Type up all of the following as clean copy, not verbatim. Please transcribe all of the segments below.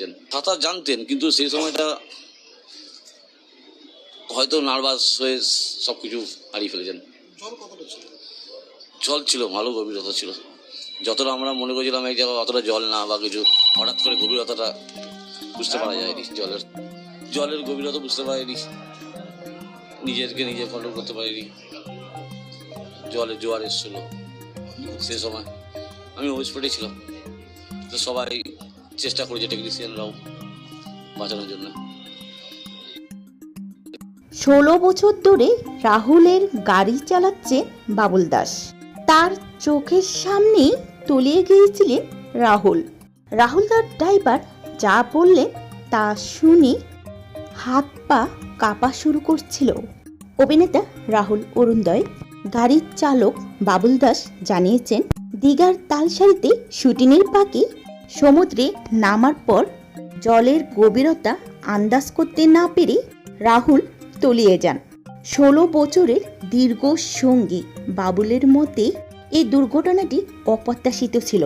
সাঁতার জানতেন, কিন্তু সেই সময়টা হয়তো নার্ভাস হয়ে সবকিছু হারিয়ে ফেলেছেন। জল ছিল, ভালো গভীরতা ছিল। যতটা আমরা মনে করেছিলাম এক জায়গায় অতটা জল না বা কিছু, হঠাৎ করে গভীরতাটা বুঝতে পারা যায়নি। জলের গভীরতা বুঝতে পারিনি, নিজেকে নিজে কন্ট্রোল করতে পারিনি। জোয়ার এসেছিল সে সময়, আমি ওই স্পটে ছিলাম। তো সবাই চেষ্টা করেছে, টেকনিশিয়ানরাও বাঁচানোর জন্য। 16 বছর ধরে রাহুলের গাড়ি চালাচ্ছে বাবুল দাস। তার চোখের সামনেই তলিয়ে গিয়েছিলেন রাহুল তার ড্রাইভার যা বললেন তা শুনে হাত পা কাঁপা শুরু করছিল। অভিনেতা রাহুল অরুণোদয়, গাড়ির চালক বাবুল দাস জানিয়েছেন, দীঘার তালসারিতে শুটিংয়ের ফাঁকে সমুদ্রে নামার পর জলের গভীরতা আন্দাজ করতে না পেরে রাহুল তলিয়ে যান। 16 বছরের দীর্ঘ সঙ্গী বাবুলের মতে এই দুর্ঘটনাটি অপ্রত্যাশিত ছিল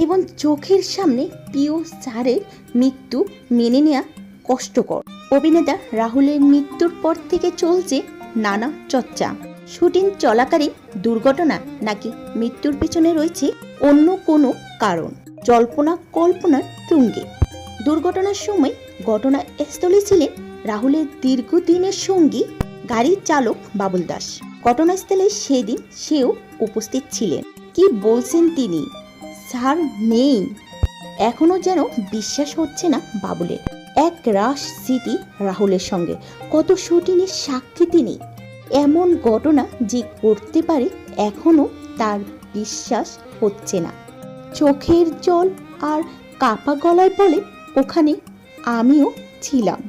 এবং চোখের সামনে প্রিয় স্যারের মৃত্যু মেনে নেওয়া কষ্টকর। অভিনেতা রাহুলের মৃত্যুর পর থেকে চলছে নানা চর্চা। শুটিং চলাকালীন দুর্ঘটনা নাকি মৃত্যুর পেছনে রয়েছে অন্য কোনো কারণ। জল্পনা কল্পনার তুঙ্গে। দুর্ঘটনার সময় ঘটনাস্থলে ছিলেন রাহুলের দীর্ঘদিনের সঙ্গী গাড়ির চালক বাবুল দাস। ঘটনাস্থলে সেদিন সেও উপস্থিত ছিলেন। কি বলছেন তিনি? স্যার নেই, এখনো যেন বিশ্বাস হচ্ছে না বাবুলের। এক রাশ স্মৃতি রাহুলের সঙ্গে, কত শুটিংয়ের সাক্ষী তিনি। এমন ঘটনা যে করতে পারে এখনো তার বিশ্বাস হচ্ছে না। চোখের জল আর কাপা গলায় বলে, ওখানে আমিও ছিলাম,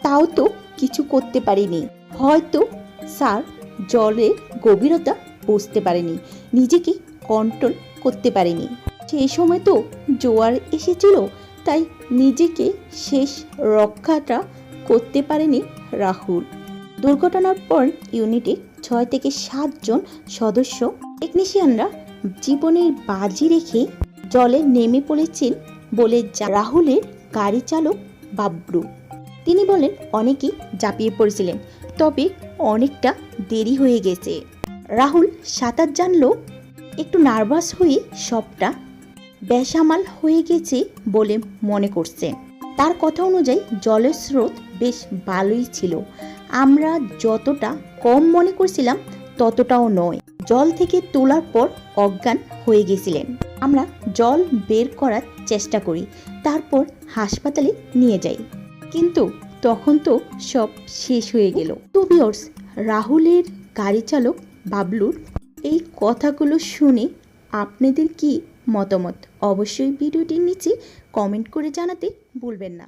তাও তো কিছু করতে পারিনি। হয়তো স্যার জলের গভীরতা বুঝতে পারেনি, নিজেকে কন্ট্রোল করতে পারেনি। সেই সময় তো জোয়ার এসেছিল, তাই নিজেকে শেষ রক্ষাটা করতে পারেনি রাহুল। দুর্ঘটনার পর ইউনিটে 6 থেকে 7 জন সদস্য টেকনিশিয়ানরা জীবনের বাজি রেখে জলে নেমে পড়েছেন বলে রাহুলের গাড়ি চালক বাবলু। তিনি বলেন, অনেকেই ঝাঁপিয়ে পড়েছিলেন, তবে অনেকটা দেরি হয়ে গেছে। রাহুল সাঁতার জানলেও একটু নার্ভাস হয়ে সবটা বেসামাল হয়ে গেছে বলে মনে করছেন। তার কথা অনুযায়ী জলের স্রোত বেশ ভালোই ছিল। আমরা যতটা কম মনে করছিলাম ততটাও নয়। জল থেকে তোলার পর অজ্ঞান হয়ে গেছিলেন। আমরা জল বের করার চেষ্টা করি, তারপর হাসপাতালে নিয়ে যাই, কিন্তু তখন তো সব শেষ হয়ে গেল। তো ভিউয়ার্স, রাহুলের গাড়ি চালক বাবলুর এই কথাগুলো শুনে আপনাদের কি মতামত? অবশ্যই ভিডিওটির নিচে কমেন্ট করে জানাতে ভুলবেন না।